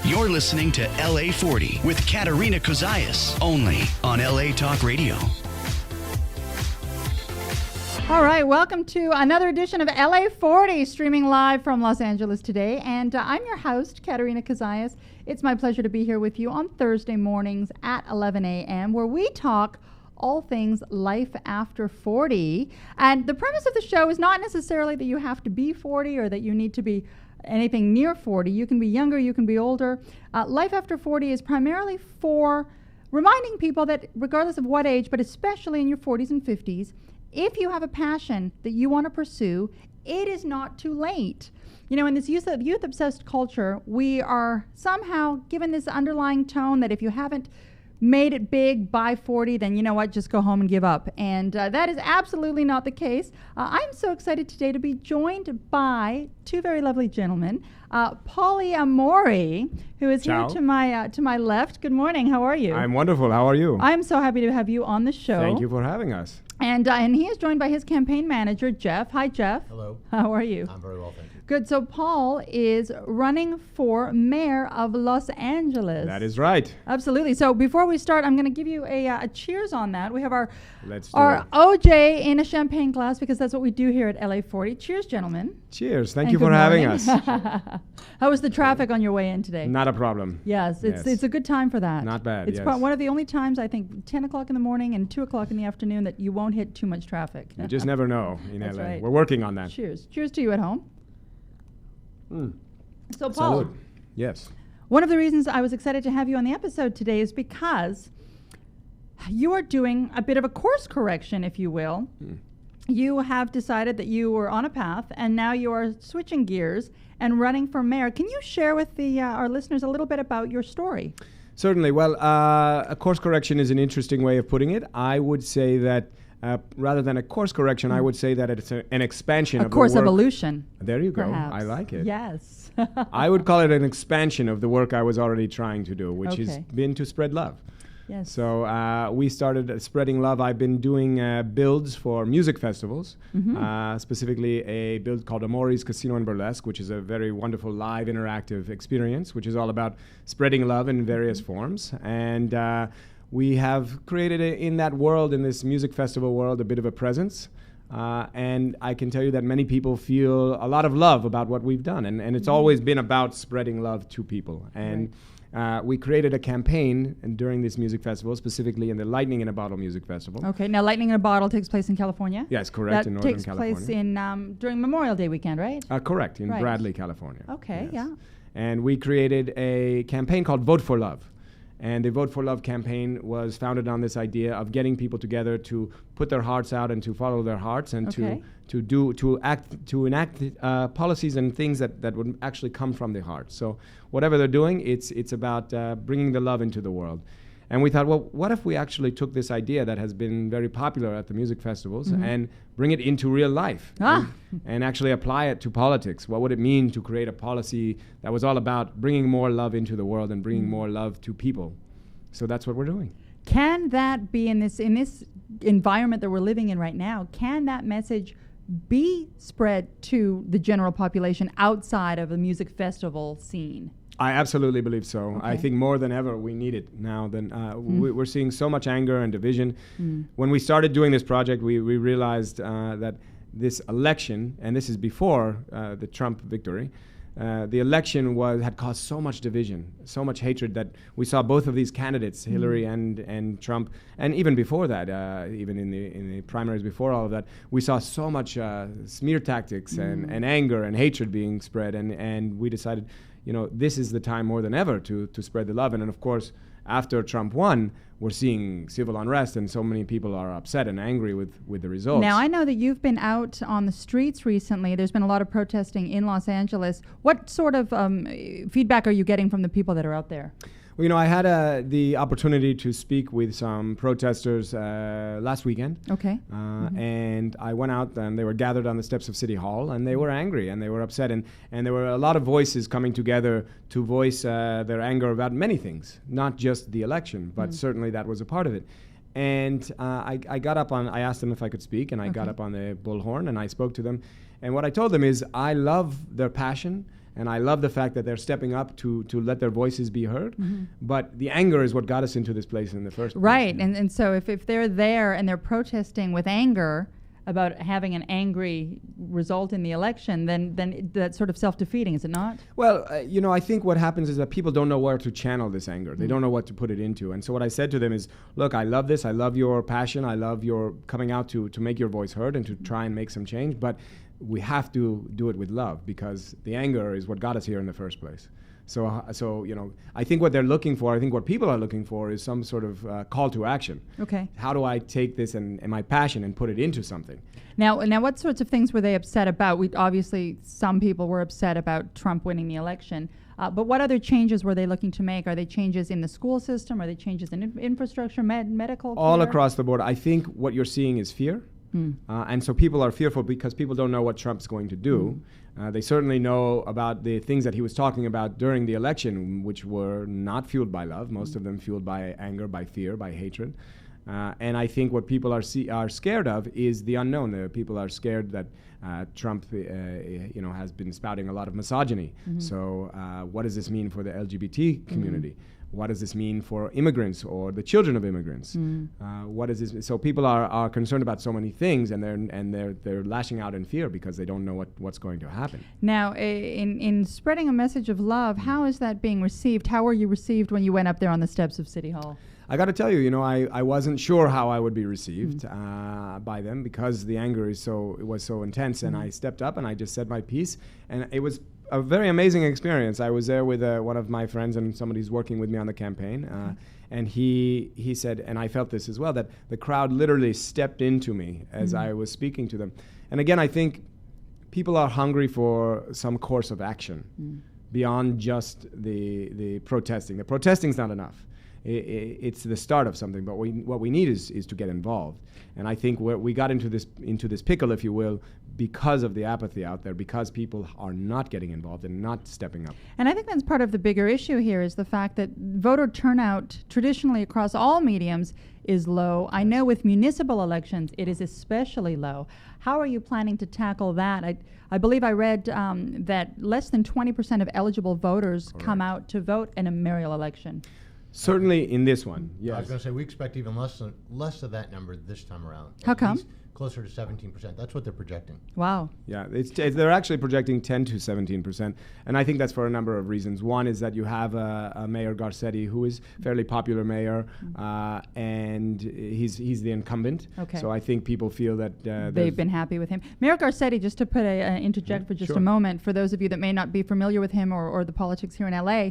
You're listening to LA40 with Katerina Cozias, only on LA Talk Radio. All right, welcome to another edition of LA40, streaming live from Los Angeles today. And I'm your host, Katerina Cozias. It's my pleasure to be here with you on Thursday mornings at 11 a.m., where we talk all things life after 40. And the premise of the show is not necessarily that you have to be 40 or that you need to be anything near 40. You can be younger, you can be older. Life after 40 is primarily for reminding people that regardless of what age, but especially in your 40s and 50s, if you have a passion that you want to pursue, it is not too late. You know, in this youth-obsessed culture, we are somehow given this underlying tone that if you haven't made it big by 40, then you know what, just go home and give up. And that is absolutely not the case. I'm so excited today to be joined by two very lovely gentlemen. Paulie Amori, who is Ciao. here to my left. Good morning, how are you? I'm wonderful. How are you? I'm so happy to have you on the show. Thank you for having us. And he is joined by his campaign manager, Jeff. Hi, Jeff. Hello. How are you? I'm very well, thank you. Good. So Paul is running for mayor of Los Angeles. That is right. Absolutely. So before we start, I'm going to give you a cheers on that. We have our Let's do our it. OJ in a champagne glass because that's what we do here at LA40. Cheers, gentlemen. Cheers. Thank And you good for having morning. us. How was the traffic on your way in today? Not a problem. Yes, it's Yes. it's a good time for that. Not bad, It's yes. one of the only times, I think, 10 o'clock in the morning and 2 o'clock in the afternoon that you won't hit too much traffic. You just never know in That's LA. right. We're working on that. Cheers. Cheers to you at home. Mm. So, Paul, Salud. Yes. one of the reasons I was excited to have you on the episode today is because you are doing a bit of a course correction, if you will. You have decided that you were on a path, and now you are switching gears and running for mayor. Can you share with our listeners a little bit about your story? Certainly. Well, a course correction is an interesting way of putting it. I would say that rather than a course correction, I would say that it's an expansion A of course the work. evolution. There you go. Perhaps. I like it. Yes. I would call it an expansion of the work I was already trying to do, which has Okay. been to spread love. Yes. So we started spreading love. I've been doing builds for music festivals, specifically a build called Amori's Casino and Burlesque, which is a very wonderful live interactive experience, which is all about spreading love in various forms. And we have created in that world, in this music festival world, a bit of a presence. And I can tell you that many people feel a lot of love about what we've done. And it's always been about spreading love to people. And we created a campaign during this music festival, specifically in the Lightning in a Bottle Music Festival. Okay. Now, Lightning in a Bottle takes place in California. Yes, correct, in That Northern takes California. place in during Memorial Day weekend, right? Correct, in Right. Bradley, California. Okay, Yes. yeah. And we created a campaign called Vote for Love. And the Vote for Love campaign was founded on this idea of getting people together to put their hearts out and to follow their hearts and Okay. to enact policies and things that would actually come from the heart. So whatever they're doing, it's about bringing the love into the world. And we thought, well, what if we actually took this idea that has been very popular at the music festivals and bring it into real life and actually apply it to politics? What would it mean to create a policy that was all about bringing more love into the world and bringing more love to people? So that's what we're doing. Can that be in this environment that we're living in right now? Can that message be spread to the general population outside of the music festival scene? I absolutely believe so. I Okay. think more than ever we need it now. We're seeing so much anger and division. When we started doing this project, we realized that this election, and this is before the Trump victory, the election had caused so much division, so much hatred that we saw both of these candidates, Hillary and Trump, and even before that, even in the primaries before all of that, we saw so much smear tactics and anger and hatred being spread, and we decided, you know, this is the time more than ever to spread the love. And of course, after Trump won, we're seeing civil unrest, and so many people are upset and angry with the results. Now, I know that you've been out on the streets recently. There's been a lot of protesting in Los Angeles. What sort of feedback are you getting from the people that are out there? Well, I had the opportunity to speak with some protesters last weekend. Okay. And I went out and they were gathered on the steps of City Hall and they were angry and they were upset. And there were a lot of voices coming together to voice their anger about many things, not just the election, but certainly that was a part of it. And I got up I asked them if I could speak, and I got up on the bullhorn and I spoke to them. And what I told them is I love their passion. And I love the fact that they're stepping up to let their voices be heard. But the anger is what got us into this place in the first place. Right. And so if they're there and they're protesting with anger about having an angry result in the election, then that's sort of self-defeating, is it not? Well, I think what happens is that people don't know where to channel this anger. They don't know what to put it into. And so what I said to them is, look, I love this. I love your passion. I love your coming out to make your voice heard and to try and make some change. But we have to do it with love, because the anger is what got us here in the first place. So I think what they're looking for, I think what people are looking for is some sort of call to action. Okay. How do I take this and my passion and put it into something? Now, what sorts of things were they upset about? Obviously, some people were upset about Trump winning the election. But what other changes were they looking to make? Are they changes in the school system? Are they changes in infrastructure, medical care? All across the board. I think what you're seeing is fear. And so people are fearful because people don't know what Trump's going to do. They certainly know about the things that he was talking about during the election, which were not fueled by love. Most of them fueled by anger, by fear, by hatred. And I think what people are scared of is the unknown. People are scared that Trump, has been spouting a lot of misogyny. So what does this mean for the LGBT community? What does this mean for immigrants or the children of immigrants? What is this? So people are concerned about so many things, and they're lashing out in fear because they don't know what's going to happen. Now, in spreading a message of love, how is that being received? How were you received when you went up there on the steps of City Hall? I got to tell you, I wasn't sure how I would be received by them because the anger was so intense, and I stepped up and I just said my piece, and it was a very amazing experience. I was there with one of my friends and somebody who's working with me on the campaign, and he said, and I felt this as well, that the crowd literally stepped into me as I was speaking to them. And again, I think people are hungry for some course of action beyond just the protesting. The protesting's not enough. It's the start of something, but what we need is to get involved. And I think we got into this pickle, if you will, because of the apathy out there, because people are not getting involved and not stepping up. And I think that's part of the bigger issue here is the fact that voter turnout traditionally across all mediums is low. I know with municipal elections it is especially low. How are you planning to tackle that? I believe I read that less than 20% of eligible voters come out to vote in a mayoral election. Certainly in this one, yes. I was going to say we expect even less of that number this time around. How come? Closer to 17%. That's what they're projecting. Wow. Yeah, they're actually projecting 10 to 17%, and I think that's for a number of reasons. One is that you have a Mayor Garcetti who is fairly popular mayor, and he's the incumbent. Okay. So I think people feel that they've been happy with him. Mayor Garcetti, just to put interject for just a moment, for those of you that may not be familiar with him or the politics here in LA,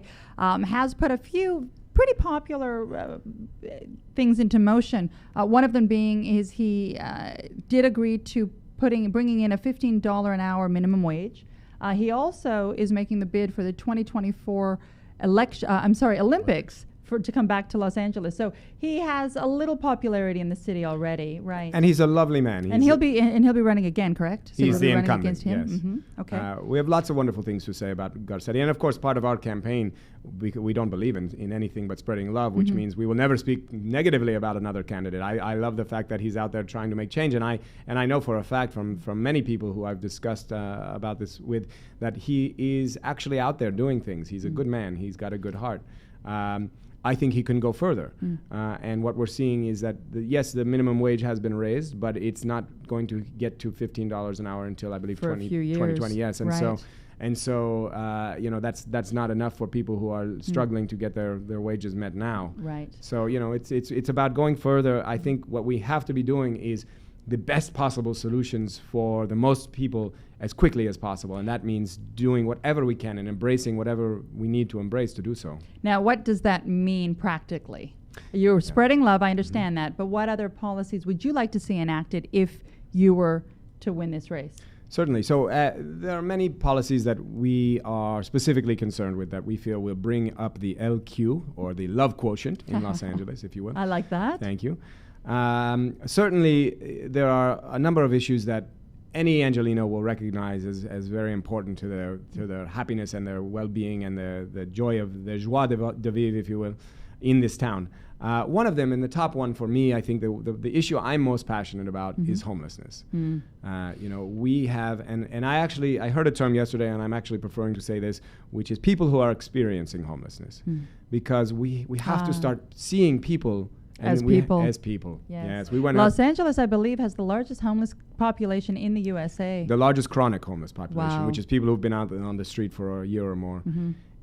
has put a few pretty popular things into motion. One of them being is he did agree to bringing in a $15 an hour minimum wage. He also is making the bid for the 2024 Olympics to come back to Los Angeles. So he has a little popularity in the city already, right? And he's a lovely man. He'll be running again, correct? So he's the incumbent. Against him? Yes. Mm-hmm. Okay. We have lots of wonderful things to say about Garcetti, and of course, part of our campaign, we don't believe in anything but spreading love, which means we will never speak negatively about another candidate. I love the fact that he's out there trying to make change, and I know for a fact from many people who I've discussed about this with that he is actually out there doing things. He's a good man. He's got a good heart. I think he can go further. And what we're seeing is that, yes, the minimum wage has been raised, but it's not going to get to $15 an hour until, I believe, 2020. Yes, and so that's not enough for people who are struggling to get their wages met now. Right. So it's about going further. I think what we have to be doing is the best possible solutions for the most people as quickly as possible, and that means doing whatever we can and embracing whatever we need to embrace to do so. Now, what does that mean practically? You're spreading love, I understand that, but what other policies would you like to see enacted if you were to win this race? Certainly. So there are many policies that we are specifically concerned with that we feel will bring up the LQ, or the love quotient in Los Angeles, if you will. I like that. Thank you. Certainly, there are a number of issues that any Angelino will recognize as very important to their happiness and their well-being and the joy of the joie de vivre, if you will, in this town. One of them, and the top one for me, I think the issue I'm most passionate about is homelessness. We have, and I heard a term yesterday, and I'm actually preferring to say this, which is people who are experiencing homelessness, because we have to start seeing people as people. As people. Yes. We went Los Angeles, I believe, has the largest homeless population in the USA. The largest chronic homeless population, Wow. which is people who've been out on the street for a year or more.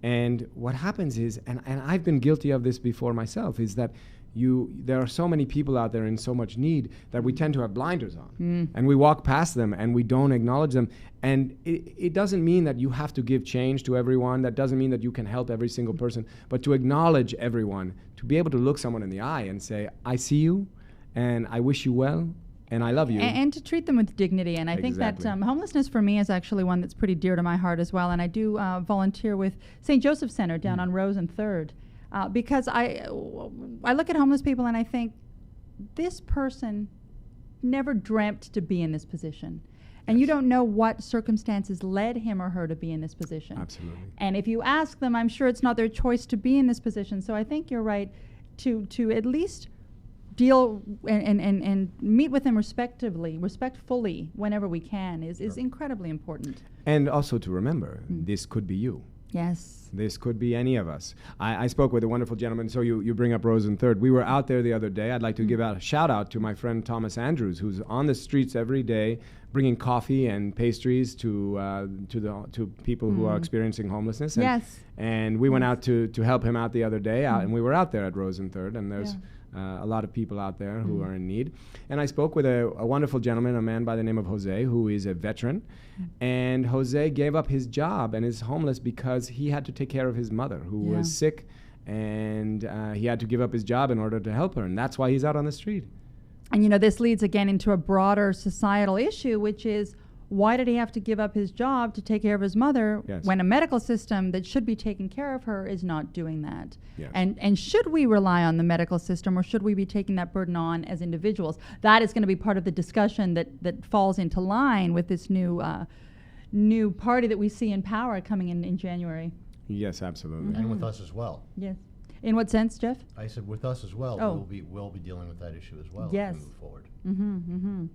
And what happens is, and I've been guilty of this before myself, is that there are so many people out there in so much need that we tend to have blinders on. And we walk past them and we don't acknowledge them. And it doesn't mean that you have to give change to everyone. That doesn't mean that you can help every single person. But to acknowledge everyone, to be able to look someone in the eye and say, I see you, and I wish you well, and I love you. And to treat them with dignity. And I think that homelessness for me is actually one that's pretty dear to my heart as well. And I do volunteer with St. Joseph Center down on Rose and 3rd. Because I look at homeless people and I think, this person never dreamt to be in this position. And you don't know what circumstances led him or her to be in this position. Absolutely. And if you ask them, I'm sure it's not their choice to be in this position. So I think you're right to at least deal and meet with them respectfully whenever we can is incredibly important. And also to remember, this could be you. Yes. This could be any of us. I spoke with a wonderful gentleman. So you bring up Rose and 3rd. We were out there the other day. I'd like to give out a shout out to my friend Thomas Andrews, who's on the streets every day bringing coffee and pastries to people who are experiencing homelessness. And, Yes. And we went out to help him out the other day, and we were out there at Rose and 3rd, and there's a lot of people out there who are in need. And I spoke with a wonderful gentleman, a man by the name of Jose, who is a veteran. And Jose gave up his job and is homeless because he had to take care of his mother, who was sick, and he had to give up his job in order to help her. And that's why he's out on the street. And, this leads again into a broader societal issue, which is, why did he have to give up his job to take care of his mother when a medical system that should be taking care of her is not doing that? Yes. And should we rely on the medical system, or should we be taking that burden on as individuals? That is going to be part of the discussion that falls into line with this new party that we see in power coming in January. Yes, absolutely. And with us as well. Yes. In what sense, Jeff? I said with us as well. Oh. We'll be dealing with that issue as well Yes. as we move forward.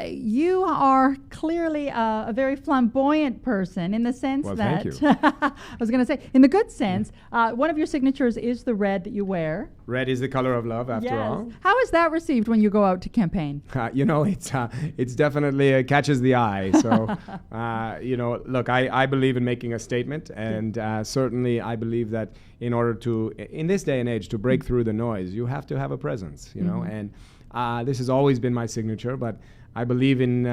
You are clearly a very flamboyant person in the sense that, thank you. I was going to say, in the good sense, one of your signatures is the red that you wear. Red is the color of love, after all. How is that received when you go out to campaign? It's definitely catches the eye. So, look, I believe in making a statement, and certainly I believe that in order to, in this day and age, to break through the noise, you have to have a presence, and this has always been my signature, but I believe in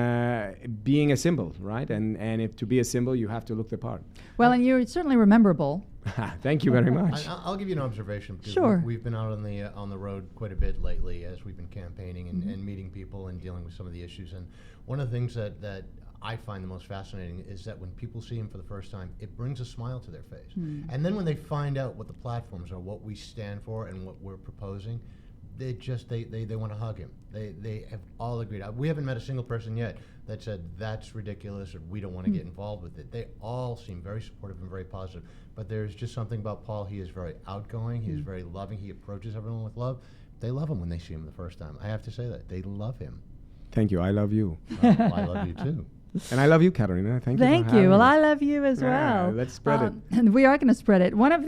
being a symbol, right? And if to be a symbol, you have to look the part. Well, and you're certainly rememberable. Thank you very much. I'll give you an observation, because Sure. we've been out on the road quite a bit lately as we've been campaigning and meeting people and dealing with some of the issues. And one of the things that I find the most fascinating is that when people see him for the first time, it brings a smile to their face. And then when they find out what the platforms are, what we stand for, and what we're proposing, they want to hug him. They have all agreed. We haven't met a single person yet that said that's ridiculous or we don't want to get involved with it. They all seem very supportive and very positive. But there's just something about Paul. He is very outgoing. He is very loving. He approaches everyone with love. They love him when they see him the first time. I have to say that. They love him. Thank you. I love you. I love you too. And I love you, Katerina. Thank you. Thank you. Well, I love you as well. Let's spread it. And we are going to spread it. One of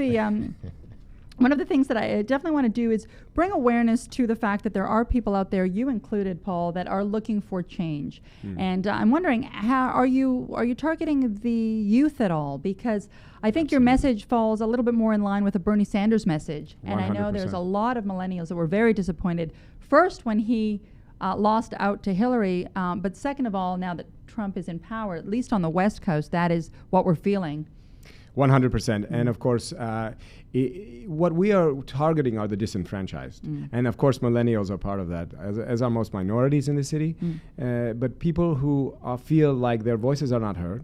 the things that I definitely want to do is bring awareness to the fact that there are people out there, you included, Paul, that are looking for change. And I'm wondering, how are you targeting the youth at all? Because I think your message falls a little bit more in line with a Bernie Sanders message. And I know there's a lot of millennials that were very disappointed, first when he lost out to Hillary, but second of all, now that Trump is in power, at least on the West Coast, that is what we're feeling. 100%. And of course, what we are targeting are the disenfranchised. And of course, millennials are part of that, as are most minorities in the city. But people who feel like their voices are not heard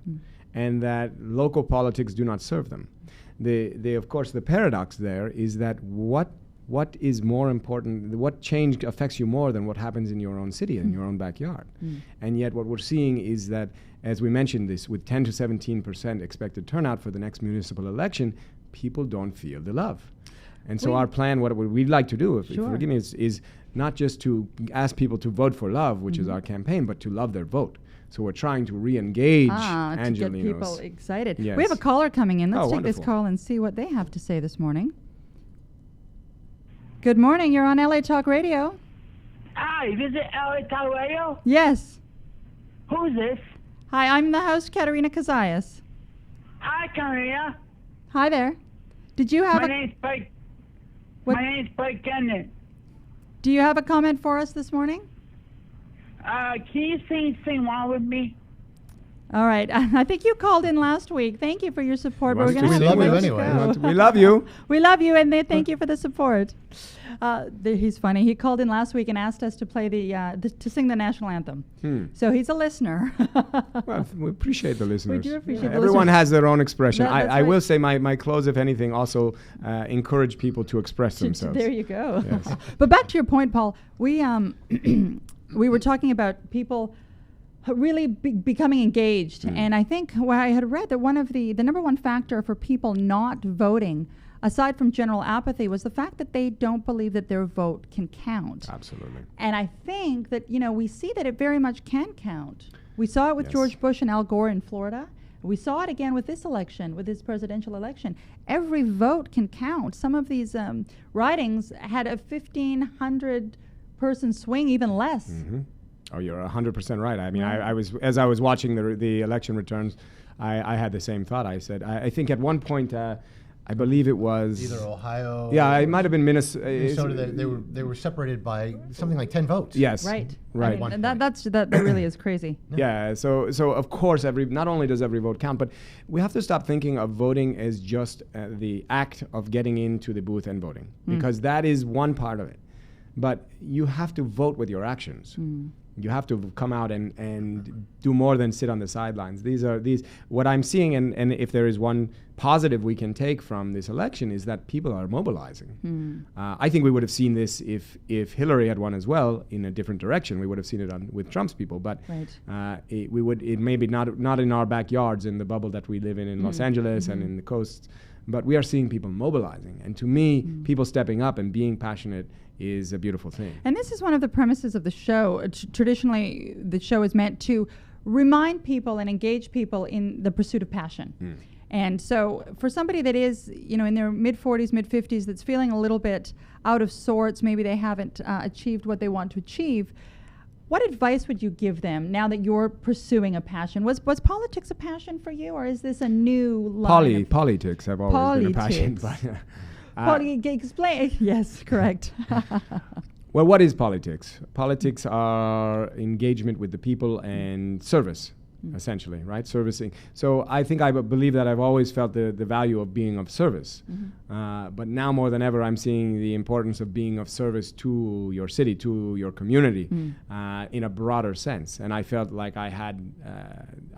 and that local politics do not serve them. Of course, the paradox there is that what is more important, what change affects you more than what happens in your own city, in your own backyard. And yet what we're seeing is that, as we mentioned this, with 10 to 17% expected turnout for the next municipal election, people don't feel the love. And so our plan, what we'd like to do, if you forgive me, is not just to ask people to vote for love, which is our campaign, but to love their vote. So we're trying to re-engage Angelinos. To get people excited. Yes. We have a caller coming in. Let's take wonderful. this call and see what they have to say this morning. Good morning. You're on LA Talk Radio. Hi, this is LA Talk Radio. Yes. Who's this? Hi, I'm the host, Katerina Cozias. Hi, Katerina. Hi there. Did you have My name's Blake. What- My name's Blake Kendon. Do you have a comment for us this morning? Can you sing one with me? All right. I think you called in last week. Thank you for your support. But we're We going to love you let anyway. go. We love you. We love you, and thank you for the support. He's funny. He called in last week and asked us to play to sing the national anthem. So he's a listener. Well, we appreciate the listeners. do appreciate the Everyone listeners. has their own expression. That's I will right. say my clothes, if anything, also encourage people to express themselves. There you go. Yes. But back to your point, Paul. We we were talking about people really becoming engaged, and I think I had read that one of the number one factor for people not voting, aside from general apathy, was the fact that they don't believe that their vote can count. Absolutely. And I think that, we see that it very much can count. We saw it with Yes. George Bush and Al Gore in Florida. We saw it again with this election, with this presidential election. Every vote can count. Some of these ridings had a 1,500 person swing, even less. Oh, you're 100% right. I mean, I was, as I was watching the election returns, I had the same thought. I said, I think at one point, I believe it was Either Ohio. Yeah, or it might have been Minnesota. They were separated by something like 10 votes. Yes. Right. Right. I mean, and that really is crazy. Yeah. So of course, not only does every vote count, but we have to stop thinking of voting as just the act of getting into the booth and voting, because that is one part of it. But you have to vote with your actions. You have to come out and do more than sit on the sidelines. What I'm seeing, and if there is one positive we can take from this election, is that people are mobilizing. I think we would have seen this if Hillary had won as well in a different direction. We would have seen it with Trump's people, but it may be not in our backyards, in the bubble that we live in Los Angeles and in the coasts. But we are seeing people mobilizing, and to me, people stepping up and being passionate is a beautiful thing. And this is one of the premises of the show. Traditionally, the show is meant to remind people and engage people in the pursuit of passion. And so for somebody that is, in their mid-40s, mid-50s, that's feeling a little bit out of sorts, maybe they haven't achieved what they want to achieve, what advice would you give them now that you're pursuing a passion? Was politics a passion for you, or is this a new line? Politics have always been a passion. But, explain. Yes, correct. well, what is politics? Politics are engagement with the people and service, essentially, right? Servicing. So I think I believe that I've always felt the value of being of service. But now more than ever, I'm seeing the importance of being of service to your city, to your community, in a broader sense. And I felt like I had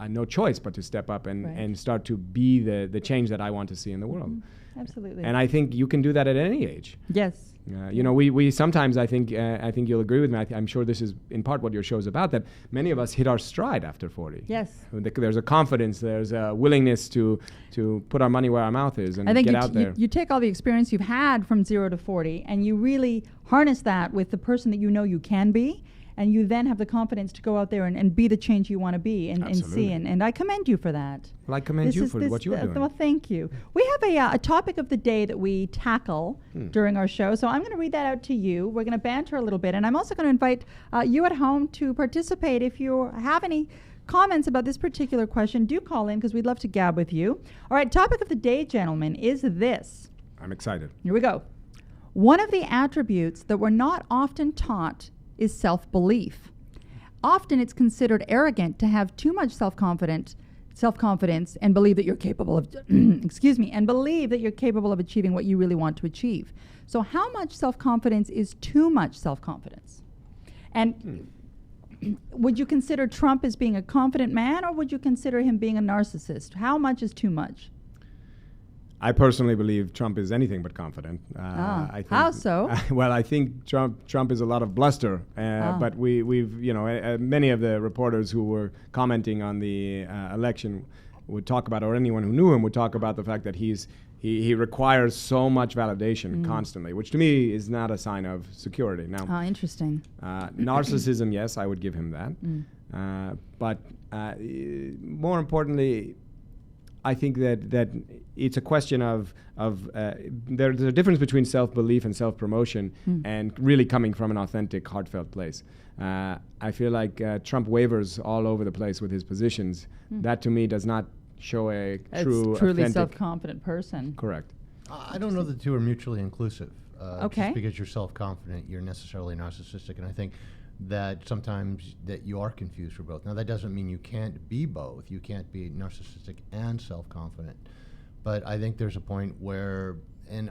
no choice but to step up and start to be the change that I want to see in the world. Absolutely. And I think you can do that at any age. Yes. We sometimes, I think you'll agree with me, I'm sure this is in part what your show is about, that many of us hit our stride after 40. Yes. There's a confidence, there's a willingness to put our money where our mouth is and I think get out there. You take all the experience you've had from 0 to 40 and you really harness that with the person that you can be, and you then have the confidence to go out there and be the change you want to be and see. And I commend you for that. Well, I commend you for what you're doing. Well, thank you. We have a topic of the day that we tackle during our show, so I'm going to read that out to you. We're going to banter a little bit, and I'm also going to invite you at home to participate. If you have any comments about this particular question, do call in, because we'd love to gab with you. All right, topic of the day, gentlemen, is this. I'm excited. Here we go. One of the attributes that we're not often taught is self-belief. Often it's considered arrogant to have too much self-confidence self-confidence and believe that you're capable of, excuse me, and believe that you're capable of achieving what you really want to achieve. So how much self-confidence is too much self-confidence? And would you consider Trump as being a confident man, or would you consider him being a narcissist? How much is too much? I personally believe Trump is anything but confident. I think how so? Well, I think Trump is a lot of bluster. But we've many of the reporters who were commenting on the election would talk about, or anyone who knew him would talk about the fact that he requires so much validation constantly, which to me is not a sign of security. Now, interesting. Narcissism, yes, I would give him that. But more importantly, I think that it's a question of there's a difference between self-belief and self-promotion and really coming from an authentic, heartfelt place. I feel like Trump wavers all over the place with his positions. That to me does not show a truly authentic, self-confident person. Correct. I don't know that the two are mutually inclusive. Okay. Just because you're self-confident, you're necessarily narcissistic, and I think that sometimes that you are confused for both. Now, that doesn't mean you can't be both. You can't be narcissistic and self-confident. But I think there's a point where, and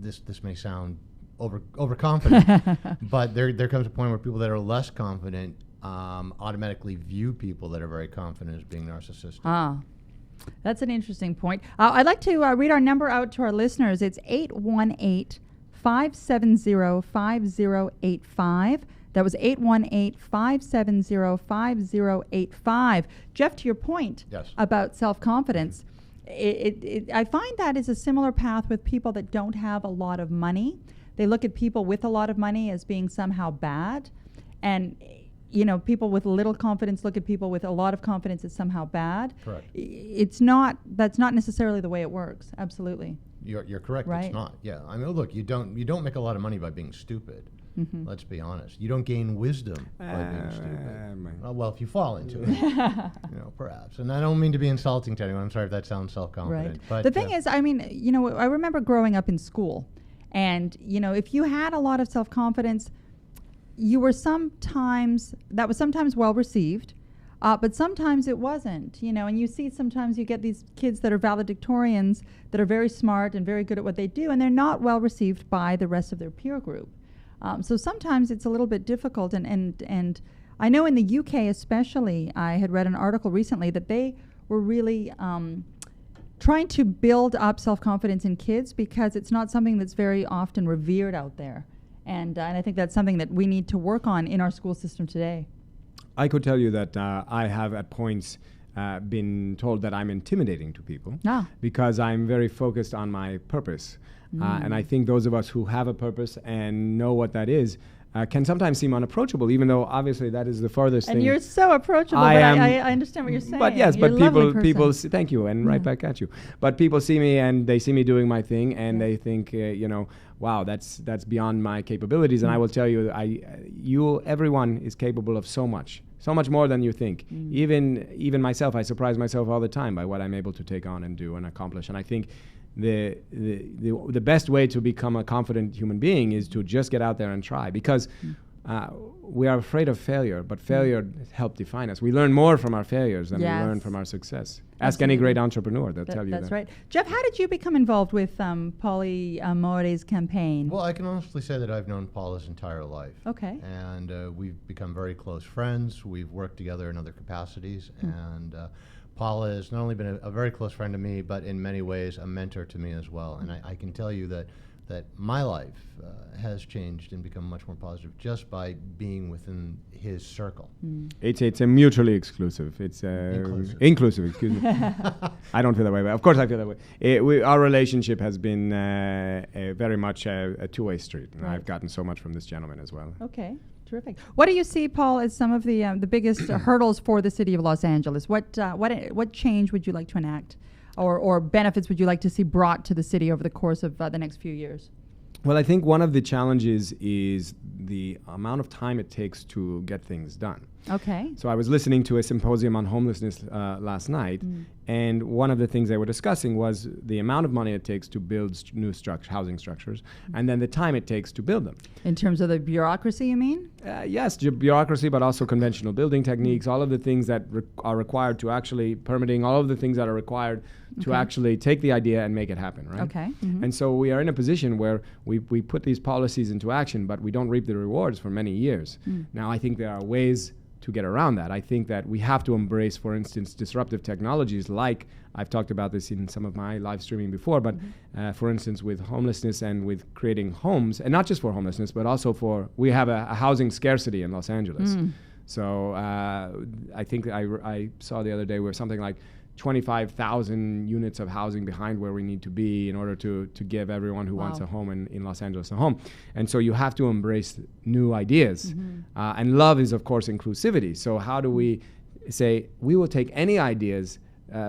this may sound overconfident, but there comes a point where people that are less confident automatically view people that are very confident as being narcissistic. That's an interesting point. I'd like to read our number out to our listeners. It's 818-570-5085. That was 818-570-5085. Jeff, to your point about self-confidence, I find that is a similar path with people that don't have a lot of money. They look at people with a lot of money as being somehow bad. And, people with little confidence look at people with a lot of confidence as somehow bad. Correct. That's not necessarily the way it works. Absolutely. You're correct. Right. It's not. Yeah. I mean, look, you don't make a lot of money by being stupid. Let's be honest. You don't gain wisdom by being stupid. Well, if you fall into it, perhaps. And I don't mean to be insulting to anyone. I'm sorry if that sounds self-confident. Right. But the thing is, I remember growing up in school, and if you had a lot of self-confidence, that was sometimes well received, but sometimes it wasn't. And you see sometimes you get these kids that are valedictorians that are very smart and very good at what they do, and they're not well received by the rest of their peer group. So sometimes it's a little bit difficult, and I know in the UK especially, I had read an article recently that they were really trying to build up self-confidence in kids because it's not something that's very often revered out there. And I think that's something that we need to work on in our school system today. I could tell you that I have at points been told that I'm intimidating to people because I'm very focused on my purpose. And I think those of us who have a purpose and know what that is can sometimes seem unapproachable, even though obviously that is the farthest thing. And you're so approachable, I understand what you're saying. But yes, you're but people thank you, and right back at you. But people see me and they see me doing my thing, and they think, wow, that's beyond my capabilities. And I will tell you, everyone is capable of so much more than you think. Even myself, I surprise myself all the time by what I'm able to take on and do and accomplish. And I think the best way to become a confident human being is to just get out there and try, because we are afraid of failure, but failure helps define us. We learn more from our failures than we learn from our success. Ask any great entrepreneur, they'll tell you that. That's right. Jeff, how did you become involved with Paulie Amori's campaign? Well, I can honestly say that I've known Paul his entire life. Okay. And we've become very close friends. We've worked together in other capacities, and Paul has not only been a very close friend to me, but in many ways a mentor to me as well. And I can tell you that my life has changed and become much more positive just by being within his circle. It's a mutually exclusive. It's inclusive. Excuse me. I don't feel that way, but of course I feel that way. Our relationship has been very much a two-way street, and I've gotten so much from this gentleman as well. Okay. Terrific. What do you see, Paul, as some of the biggest hurdles for the city of Los Angeles? What change would you like to enact, or benefits would you like to see brought to the city over the course of the next few years? Well, I think one of the challenges is the amount of time it takes to get things done. Okay. So I was listening to a symposium on homelessness last night, and one of the things they were discussing was the amount of money it takes to build new housing structures, and then the time it takes to build them. In terms of the bureaucracy, you mean? Yes, bureaucracy, but also conventional building techniques, all of the things that are required to actually permitting, all of the things that are required to actually take the idea and make it happen, right? Okay. Mm-hmm. And so we are in a position where we put these policies into action, but we don't reap the rewards for many years. Now, I think there are ways to get around that. I think that we have to embrace, for instance, disruptive technologies like, I've talked about this in some of my live streaming before, but for instance, with homelessness and with creating homes, and not just for homelessness, but also we have a housing scarcity in Los Angeles. So I think I saw the other day where something like 25,000 units of housing behind where we need to be in order to give everyone who wants a home in Los Angeles a home. And so you have to embrace new ideas. And love is, of course, inclusivity. So how do we say, we will take any ideas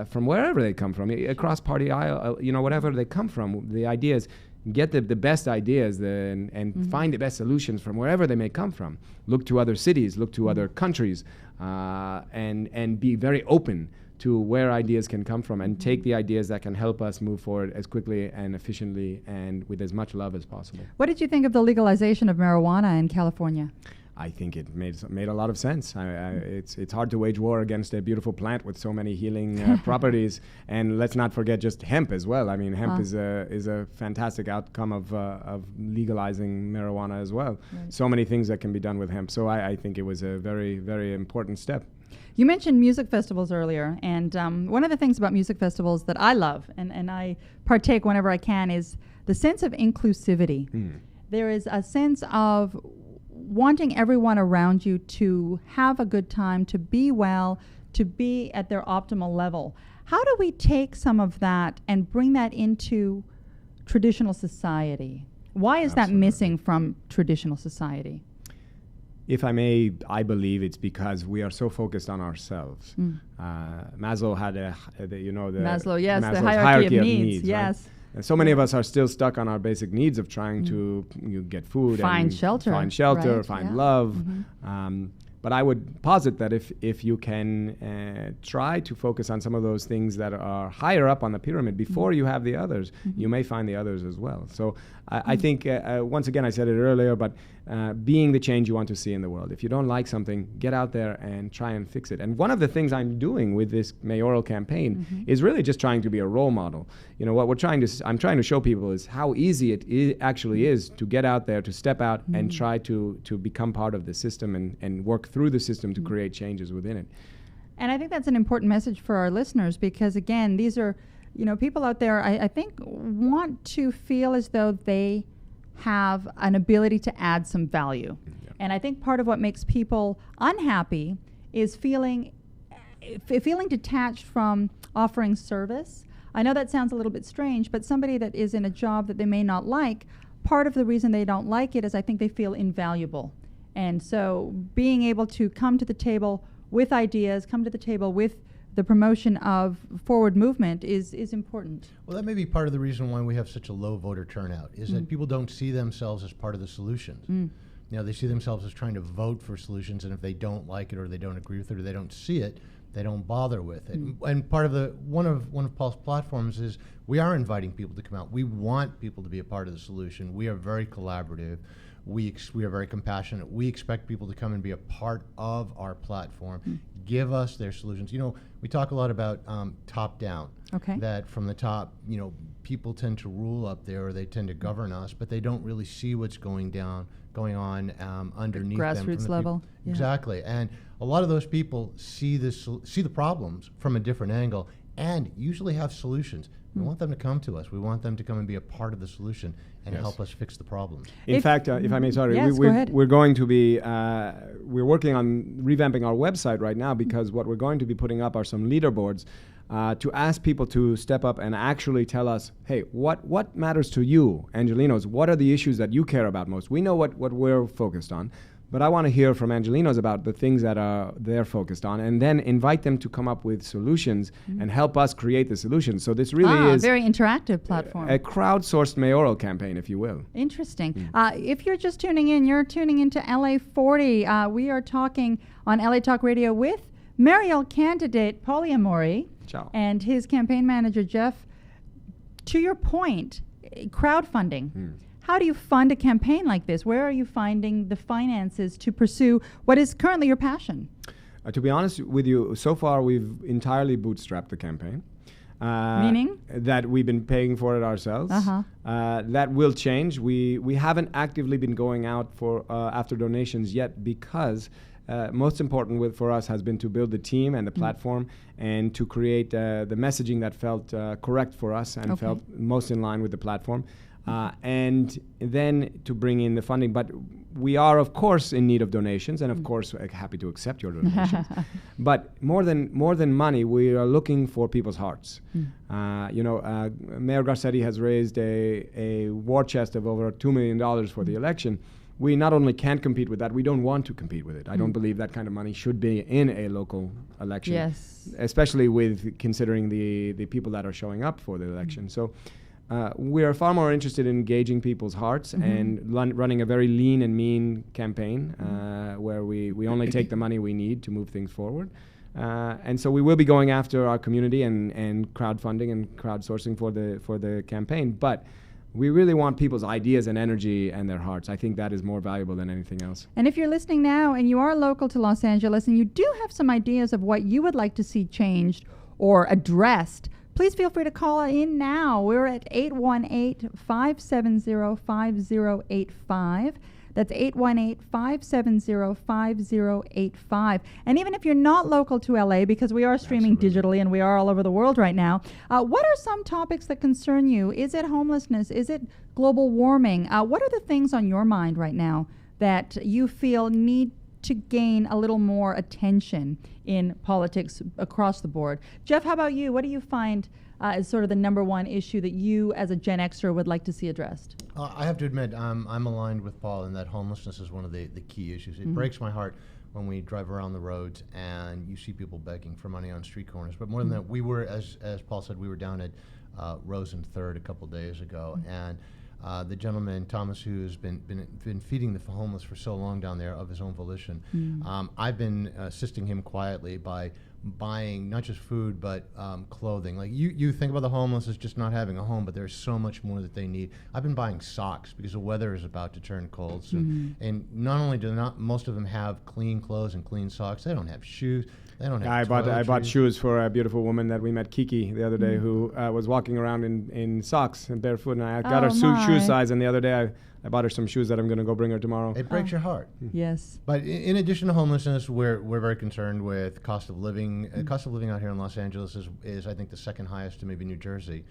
from wherever they come from, across party aisle, whatever they come from, the ideas, get the best ideas and find the best solutions from wherever they may come from. Look to other cities, look to other countries, and be very open to where ideas can come from, and take the ideas that can help us move forward as quickly and efficiently and with as much love as possible. What did you think of the legalization of marijuana in California? I think it made a lot a sense. It's hard to wage war against a beautiful plant with so many healing properties, and let's not forget just hemp as well. I mean, hemp is a fantastic outcome of legalizing marijuana as well. Right. So many things that can be done with hemp. So I think it was a very, very important step. You mentioned music festivals earlier, and one of the things about music festivals that I love and I partake whenever I can is the sense of inclusivity. There is a sense of wanting everyone around you to have a good time, to be well, to be at their optimal level. How do we take some of that and bring that into traditional society? Why is that missing from traditional society? If I may, I believe it's because we are so focused on ourselves. Maslow had Maslow's hierarchy of needs. Yes. Right? And so many of us are still stuck on our basic needs of trying to get food, find shelter, right, find love. But I would posit that if you can try to focus on some of those things that are higher up on the pyramid before you have the others, you may find the others as well. So I think, once again, I said it earlier, but being the change you want to see in the world. If you don't like something, get out there and try and fix it. And one of the things I'm doing with this mayoral campaign is really just trying to be a role model. What I'm trying to show people is how easy it actually is to get out there, to step out and try to become part of the system and work through the system to create changes within it. And I think that's an important message for our listeners, because again, these are, people out there, I think, want to feel as though they have an ability to add some value. And I think part of what makes people unhappy is feeling detached from offering service. I know that sounds a little bit strange, but somebody that is in a job that they may not like, part of the reason they don't like it is I think they feel invaluable. And so being able to come to the table with ideas, come to the table with the promotion of forward movement is important. Well, that may be part of the reason why we have such a low voter turnout, is that people don't see themselves as part of the solutions. They see themselves as trying to vote for solutions, and if they don't like it or they don't agree with it or they don't see it, they don't bother with it. And part of one of Paul's platforms is we are inviting people to come out. We want people to be a part of the solution. We are very collaborative. We are very compassionate. We expect people to come and be a part of our platform, give us their solutions. We talk a lot about top down. Okay. That from the top, people tend to rule up there, or they tend to govern us, but they don't really see what's going on underneath them. Grassroots level. Yeah. Exactly. And a lot of those people see the problems from a different angle and usually have solutions. We want them to come to us. We want them to come and be a part of the solution and help us fix the problems. In fact, if I may, we're going to be, we're working on revamping our website right now, because what we're going to be putting up are some leaderboards to ask people to step up and actually tell us, hey, what matters to you, Angelenos? What are the issues that you care about most? We know what we're focused on, But I want to hear from Angelenos about the things that they're focused on, and then invite them to come up with solutions and help us create the solutions. So this really is a very interactive platform. A crowdsourced mayoral campaign, if you will. Interesting. If you're just tuning in, you're tuning into LA40. We are talking on LA Talk Radio with mayoral candidate Amori and his campaign manager, Jeff. To your point, crowdfunding. How do you fund a campaign like this? Where are you finding the finances to pursue what is currently your passion? To be honest with you, so far we've entirely bootstrapped the campaign. Meaning? That we've been paying for it ourselves. That will change. We haven't actively been going out for after donations yet because most important for us has been to build the team and the platform and to create the messaging that felt correct for us and felt most in line with the platform. And then to bring in the funding. But we are, of course, in need of donations, and of course, happy to accept your donations. But more than money, we are looking for people's hearts. Mayor Garcetti has raised a war chest of over $2 million for the election. We not only can't compete with that, we don't want to compete with it. I don't believe that kind of money should be in a local election, especially with considering the people that are showing up for the election. So. We are far more interested in engaging people's hearts and running a very lean and mean campaign where we only take the money we need to move things forward. And so we will be going after our community and crowdfunding and crowdsourcing for the campaign. But we really want people's ideas and energy and their hearts. I think that is more valuable than anything else. And if you're listening now and you are local to Los Angeles and you do have some ideas of what you would like to see changed or addressed, please feel free to call in now. We're at 818-570-5085. That's 818-570-5085. And even if you're not local to LA, because we are streaming digitally and we are all over the world right now, what are some topics that concern you? Is it homelessness? Is it global warming? What are the things on your mind right now that you feel need to gain a little more attention in politics across the board? Jeff, how about you? What do you find as sort of the number one issue that you as a Gen Xer would like to see addressed? I have to admit, I'm aligned with Paul in that homelessness is one of the key issues. It breaks my heart when we drive around the roads and you see people begging for money on street corners. But more than that, we were, as Paul said, we were down at Rose and 3rd a couple days ago, and the gentleman, Thomas, who's been feeding the homeless for so long down there of his own volition, I've been assisting him quietly by buying not just food but clothing. Like you think about the homeless as just not having a home, but there's so much more that they need. I've been buying socks because the weather is about to turn cold soon, and not only do not most of them have clean clothes and clean socks, they don't have shoes. They don't have I bought shoes for a beautiful woman that we met, Kiki, the other day, who was walking around in socks and barefoot, and I got her shoe size, and the other day I bought her some shoes that I'm going to go bring her tomorrow. It breaks your heart. Yes. But in addition to homelessness, we're very concerned with cost of living. Cost of living out here in Los Angeles is I think the second highest to maybe New Jersey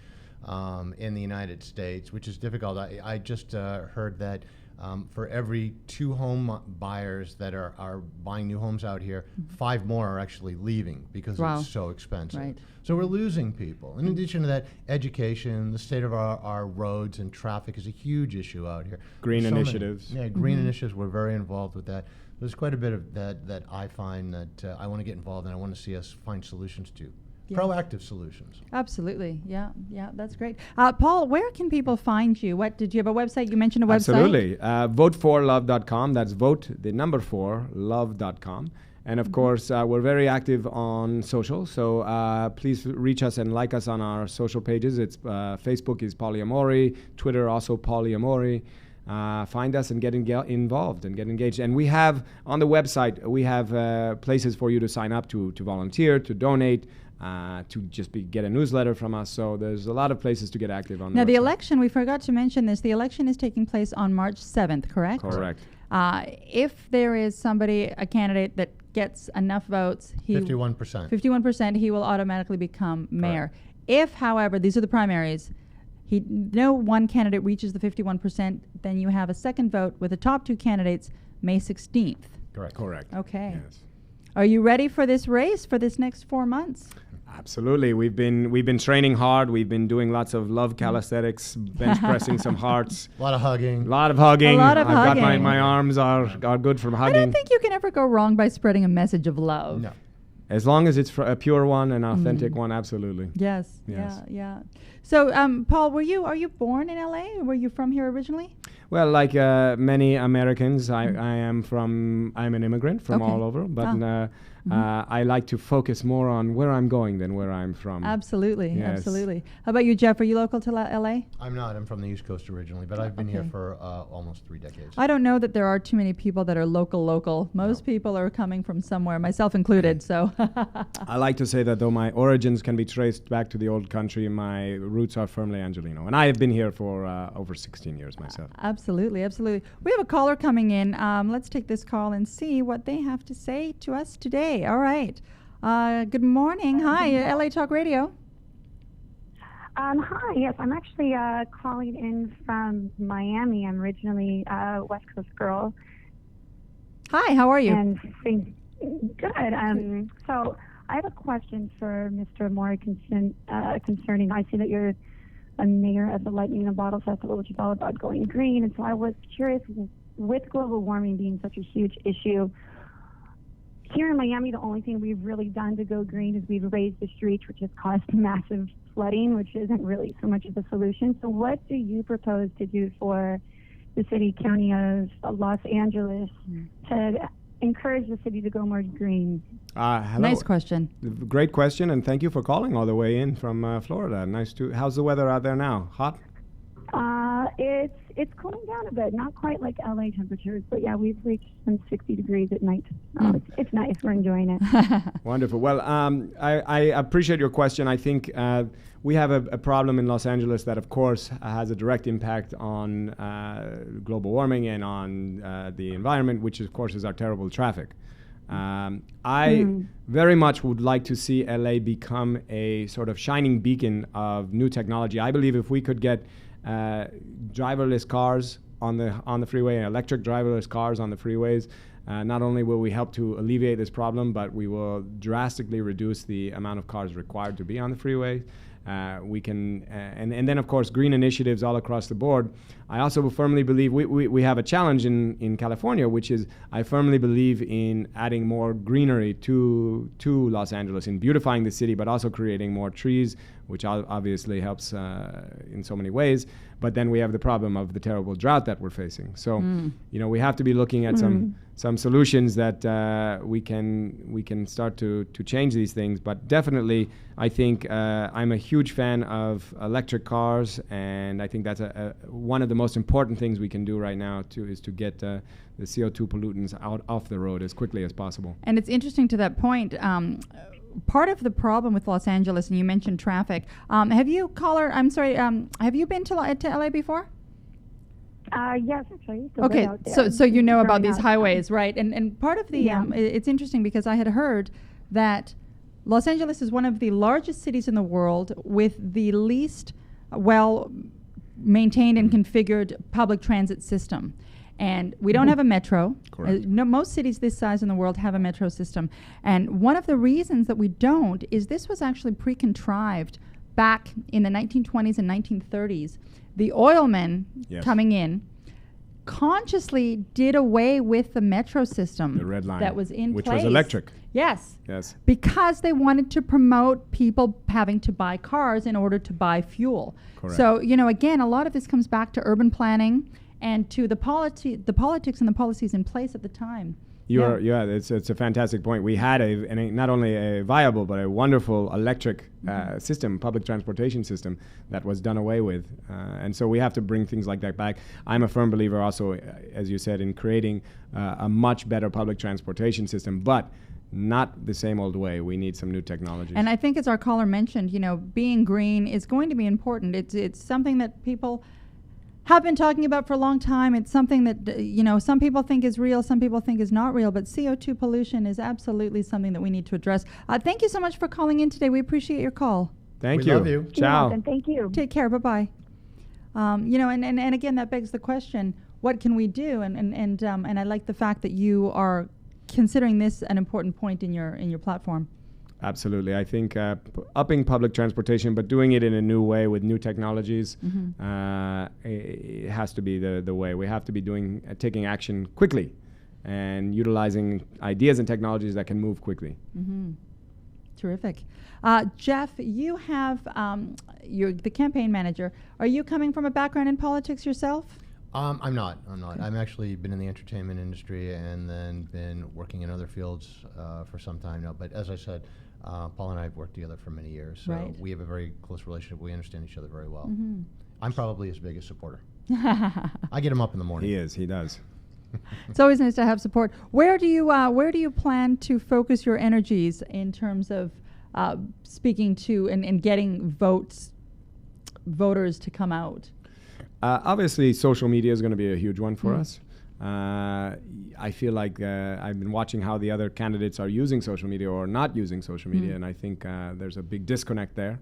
in the United States, which is difficult. I just heard that for every 2 home buyers that are buying new homes out here, 5 more are actually leaving because it's so expensive. Right. So we're losing people. In addition to that, education, the state of our roads and traffic is a huge issue out here. Green initiatives. Green initiatives. We're very involved with that. There's quite a bit of that I find that I want to get involved in. I want to see us find solutions to. Yes. Proactive solutions. Absolutely. Yeah, that's great. Paul, where can people find you? Did you have a website? You mentioned a website. Absolutely. Vote4love.com. That's vote4love.com. And of course, we're very active on social. So please reach us and like us on our social pages. It's Facebook is Amori, Twitter also Amori. Find us and get involved and get engaged. And we have on the website, we have places for you to sign up to volunteer, to donate, to just get a newsletter from us. So there's a lot of places to get active on. Now the election, we forgot to mention this. The election is taking place on March 7th, correct? Correct. If there is a candidate that gets enough votes, 51%, he will automatically become mayor. Correct. If, however, these are the primaries, no one candidate reaches the 51%, then you have a second vote with the top 2 candidates May 16th. Correct. Okay. Yes. Are you ready for this race for this next 4 months? Absolutely. We've been training hard. We've been doing lots of love calisthenics, bench pressing some hearts. A lot of hugging. A lot of hugging. A lot of I've got hugging. my arms are good from I hugging. don't think you can ever go wrong by spreading a message of love. No. As long as it's a pure one, an authentic one, absolutely. Yes. Yes. Yeah. So, Paul, are you born in LA? Or were you from here originally? Well, like many Americans, I'm an immigrant from Okay. all over, but I like to focus more on where I'm going than where I'm from. Absolutely. Yes. Absolutely. How about you, Jeff? Are you local to LA? I'm not. I'm from the East Coast originally, but I've been here Okay. for almost 3 decades. I don't know that there are too many people that are local. Most people are coming from somewhere, myself included. So, I like to say that though my origins can be traced back to the old country, my roots are firmly Angelino. And I have been here for over 16 years myself. Absolutely. We have a caller coming in. Let's take this call and see what they have to say to us today. All right. Good morning. Hi, LA Talk Radio. Hi, yes, I'm actually calling in from Miami. I'm originally a West Coast girl. Hi, how are you? And good. So I have a question for Mr. Amori concerning, I see that you're a mayor of the Lightning in a Bottle Festival, which is all about going green. And so I was curious, with global warming being such a huge issue, here in Miami, the only thing we've really done to go green is we've raised the streets, which has caused massive flooding, which isn't really so much of a solution. So what do you propose to do for the city, county of Los Angeles to encourage the city to go more green? Hello. Nice question. Great question, and thank you for calling all the way in from Florida. How's the weather out there now? Hot? It's cooling down a bit, not quite like LA temperatures, but yeah, we've reached some 60 degrees at night. It's nice. We're enjoying it. Wonderful. Well, I appreciate your question. I think we have a problem in Los Angeles that, of course, has a direct impact on global warming and on the environment, which, of course, is our terrible traffic. I very much would like to see LA become a sort of shining beacon of new technology. I believe if we could get driverless cars on the freeway and electric driverless cars on the freeways, not only will we help to alleviate this problem, but we will drastically reduce the amount of cars required to be on the freeway. We can, and then of course green initiatives all across the board. I also firmly believe we have a challenge in California, which is I firmly believe in adding more greenery to Los Angeles, in beautifying the city, but also creating more trees, which obviously helps in so many ways. But then we have the problem of the terrible drought that we're facing. So we have to be looking at some solutions that we can start to change these things. But definitely, I think I'm a huge fan of electric cars, and I think that's one of the most important things we can do right now is to get the CO2 pollutants off the road as quickly as possible. And it's interesting to that point. Part of the problem with Los Angeles, and you mentioned traffic. Have you been to LA before? Yes, actually. Okay, so you know about these highways, right? And part of the Yeah. It's interesting because I had heard that Los Angeles is one of the largest cities in the world with the least well maintained and configured public transit system. And we don't have a metro. Correct. Most cities this size in the world have a metro system. And one of the reasons that we don't is this was actually pre-contrived back in the 1920s and 1930s. The oilmen coming in consciously did away with the metro system. The red line, that was in which place. was electric. Yes. Yes. Because they wanted to promote people having to buy cars in order to buy fuel. Correct. So, again, a lot of this comes back to urban planning and to the politics and the policies in place at the time. It's a fantastic point. We had not only a viable but a wonderful electric system, public transportation system that was done away with, and so we have to bring things like that back. I'm a firm believer also, as you said, in creating a much better public transportation system, but not the same old way. We need some new technologies. And I think, as our caller mentioned, being green is going to be important. It's something that people have been talking about for a long time. It's something that, some people think is real, some people think is not real, but CO2 pollution is absolutely something that we need to address. Thank you so much for calling in today. We appreciate your call. Thank We you. love you. Ciao. And thank you. Take care. Bye-bye. And again, that begs the question, what can we do? And I like the fact that you are considering this an important point in your platform. Absolutely. I think upping public transportation, but doing it in a new way with new technologies, it has to be the way. We have to be taking action quickly and utilizing ideas and technologies that can move quickly. Terrific. Jeff, you have, you're the campaign manager. Are you coming from a background in politics yourself? I'm not. I've actually been in the entertainment industry and then been working in other fields for some time now. But as I said, Paul and I have worked together for many years. So Right. we have a very close relationship. We understand each other very well. I'm probably his biggest supporter. I get him up in the morning. He does. It's always nice to have support. Where do you plan to focus your energies in terms of speaking to and getting voters to come out? Obviously, social media is going to be a huge one for us. I feel like I've been watching how the other candidates are using social media or not using social media, and I think there's a big disconnect there.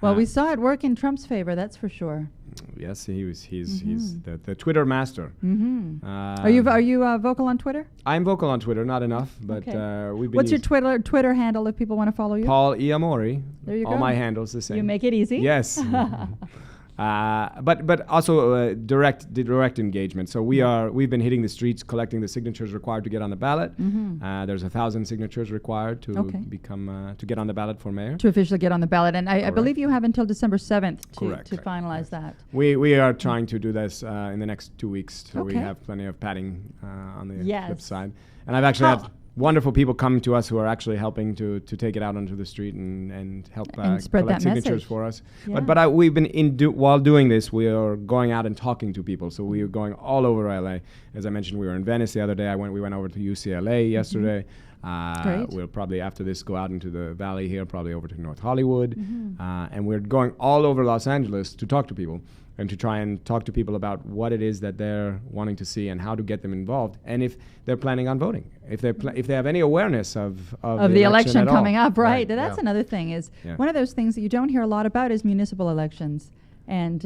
Well, we saw it work in Trump's favor, that's for sure. Yes, he's the Twitter master. Are you vocal on Twitter? I'm vocal on Twitter, not enough, but we've been. What's your Twitter handle if people want to follow you? Paul E. Amori. There you All go. my handles the same. You make it easy. Yes. But also direct engagement. So we've been hitting the streets, collecting the signatures required to get on the ballot. There's 1,000 signatures required to to get on the ballot for mayor. To officially get on the ballot, and I believe you have until December 7th to finalize that. We are trying to do this in the next 2 weeks, so we Okay. have plenty of padding on the Yes. flip side. And I've actually had wonderful people come to us who are actually helping to take it out onto the street and help And spread collect that signatures message. for us. Yeah. But we've been while doing this, we are going out and talking to people. So we are going all over LA. As I mentioned, we were in Venice the other day. We went over to UCLA yesterday. Great. We'll probably after this go out into the valley here, probably over to North Hollywood, and we're going all over Los Angeles to talk to people and to try and talk to people about what it is that they're wanting to see and how to get them involved, and if they're planning on voting, if they have any awareness of the election at all. coming up, right? Right, That's yeah. another thing is Yeah. one of those things that you don't hear a lot about is municipal elections. And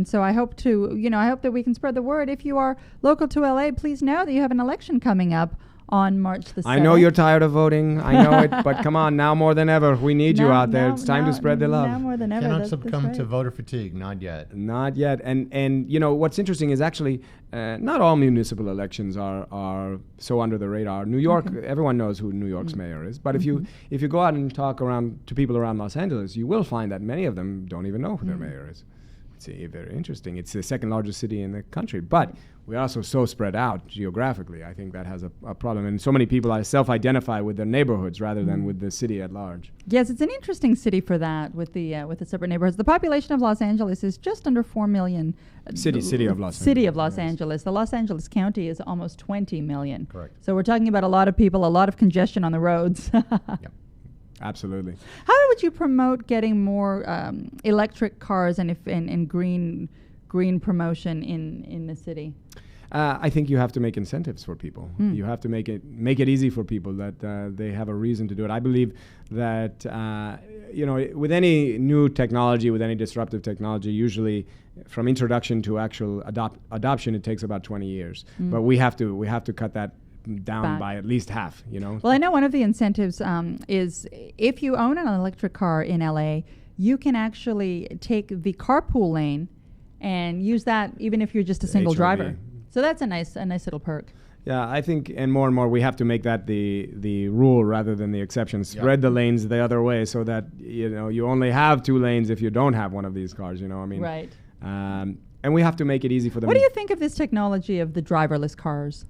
so I hope that we can spread the word. If you are local to LA, please know that you have an election coming up on March the 7th. I know you're tired of voting. I know it, but come on, now more than ever, we need you out there. It's time to spread the love. Now more than ever. Cannot that's succumb right. to voter fatigue, not yet. Not yet. And you know, what's interesting is actually not all municipal elections are so under the radar. New York, everyone knows who New York's mayor is. But if you go out and talk to people around Los Angeles, you will find that many of them don't even know who their mayor is. It's very interesting. It's the second largest city in the country. But we're also so spread out geographically. I think that has a problem. And so many people self-identify with their neighborhoods rather than with the city at large. Yes, it's an interesting city for that with the separate neighborhoods. The population of Los Angeles is just under 4 million. City of Los City Angeles, of Los yes. Angeles. The Los Angeles County is almost 20 million. Correct. So we're talking about a lot of people, a lot of congestion on the roads. Yep. Absolutely. How would you promote getting more electric cars and green promotion in the city? I think you have to make incentives for people. You have to make it easy for people that they have a reason to do it. I believe that with any new technology, with any disruptive technology, usually from introduction to actual adoption, it takes about 20 years. But we have to cut that down Back. by at least half. Well, I know one of the incentives is if you own an electric car in LA, you can actually take the carpool lane and use that even if you're just a single HOV. driver. So that's a nice little perk. Yeah, I think, and more we have to make that the rule rather than the exception. Spread the lanes the other way so that you only have 2 lanes if you don't have one of these cars. Right. And we have to make it easy for them. What do you think of this technology of the driverless cars?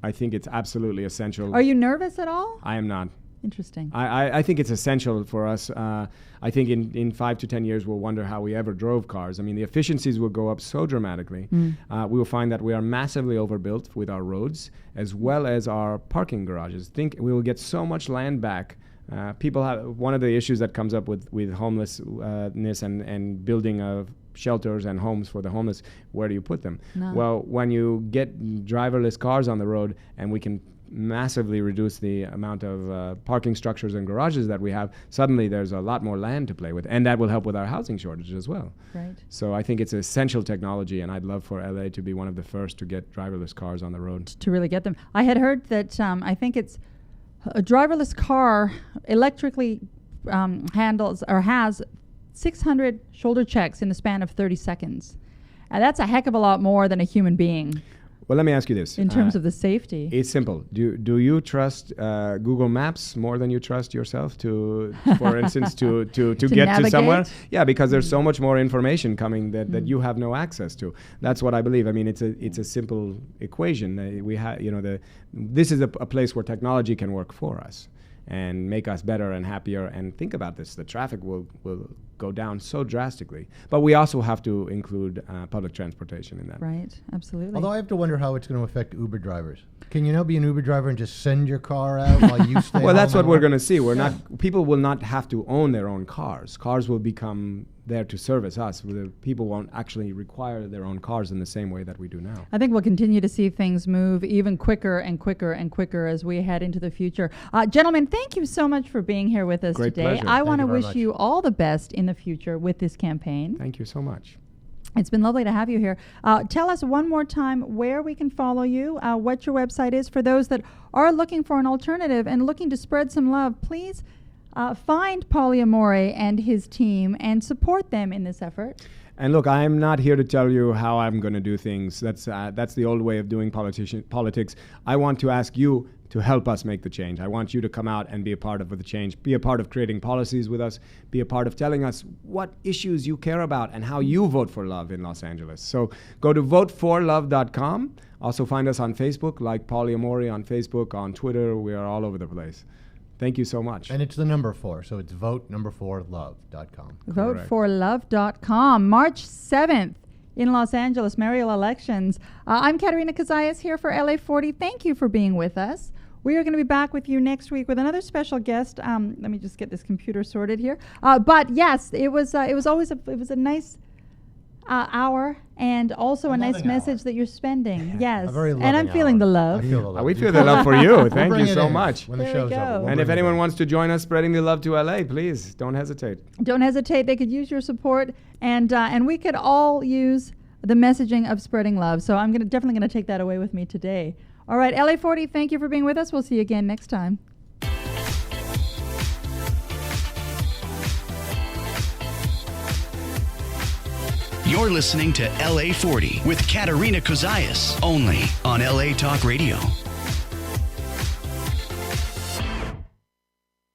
I think it's absolutely essential. Are you nervous at all? I am not. Interesting. I think it's essential for us. I think in 5 to 10 years we'll wonder how we ever drove cars. I mean, the efficiencies will go up so dramatically. We will find that we are massively overbuilt with our roads as well as our parking garages. We will get so much land back. People have one of the issues that comes up with homelessness and building of shelters and homes for the homeless. Where do you put them? No. Well, when you get driverless cars on the road and we can massively reduce the amount of parking structures and garages that we have, suddenly there's a lot more land to play with, and that will help with our housing shortage as well. Right. So I think it's essential technology, and I'd love for LA to be one of the first to get driverless cars on the road. To really get them. I had heard that I think it's A driverless car electrically handles or has 600 shoulder checks in the span of 30 seconds. That's a heck of a lot more than a human being. Well, let me ask you this. In terms of the safety. It's simple. Do you trust Google Maps more than you trust yourself to, for instance, to get navigate? to somewhere? Yeah, because there's so much more information coming that you have no access to. That's what I believe. I mean, it's a simple equation. We have, this is a place where technology can work for us and make us better and happier. And think about this: the traffic will go down so drastically. But we also have to include public transportation in that. Right, absolutely. Although I have to wonder how it's going to affect Uber drivers. Can you now be an Uber driver and just send your car out while you stay Well, that's home what and we're work? going to see. People will not have to own their own cars. Cars will become there to service us. The people won't actually require their own cars in the same way that we do now. I think we'll continue to see things move even quicker and quicker and quicker as we head into the future. Gentlemen, thank you so much for being here with us Great today. pleasure. I want to you very wish much. you all the best in the future with this campaign. Thank you so much. It's been lovely to have you here. Tell us one more time where we can follow you, what your website is. For those that are looking for an alternative and looking to spread some love, please find Paulie Amori and his team and support them in this effort. And look, I'm not here to tell you how I'm going to do things. That's the old way of doing politics. I want to ask you to help us make the change. I want you to come out and be a part of the change, be a part of creating policies with us, be a part of telling us what issues you care about and how you vote for love in Los Angeles. So go to voteforlove.com. Also find us on Facebook, like Paulie Amori on Facebook, on Twitter. We are all over the place. Thank you so much. And it's the number 4, so it's vote4love.com. Voteforlove.com, March 7th in Los Angeles Mayoral Elections. I'm Katerina Cozias here for LA40. Thank you for being with us. We are going to be back with you next week with another special guest. Let me just get this computer sorted here. But yes, it was a nice hour and also a nice message that you're spending. Yes, A very and I'm loving feeling hour. the love. I feel the love. We feel the love for you. We'll Thank bring you it so in much. when the There we show's go. over. We'll And if bring it anyone in. wants to join us spreading the love to LA, please don't hesitate. Don't hesitate. They could use your support, and we could all use the messaging of spreading love. So I'm definitely going to take that away with me today. All right, LA40, thank you for being with us. We'll see you again next time. You're listening to LA40 with Katerina Cozias, only on LA Talk Radio.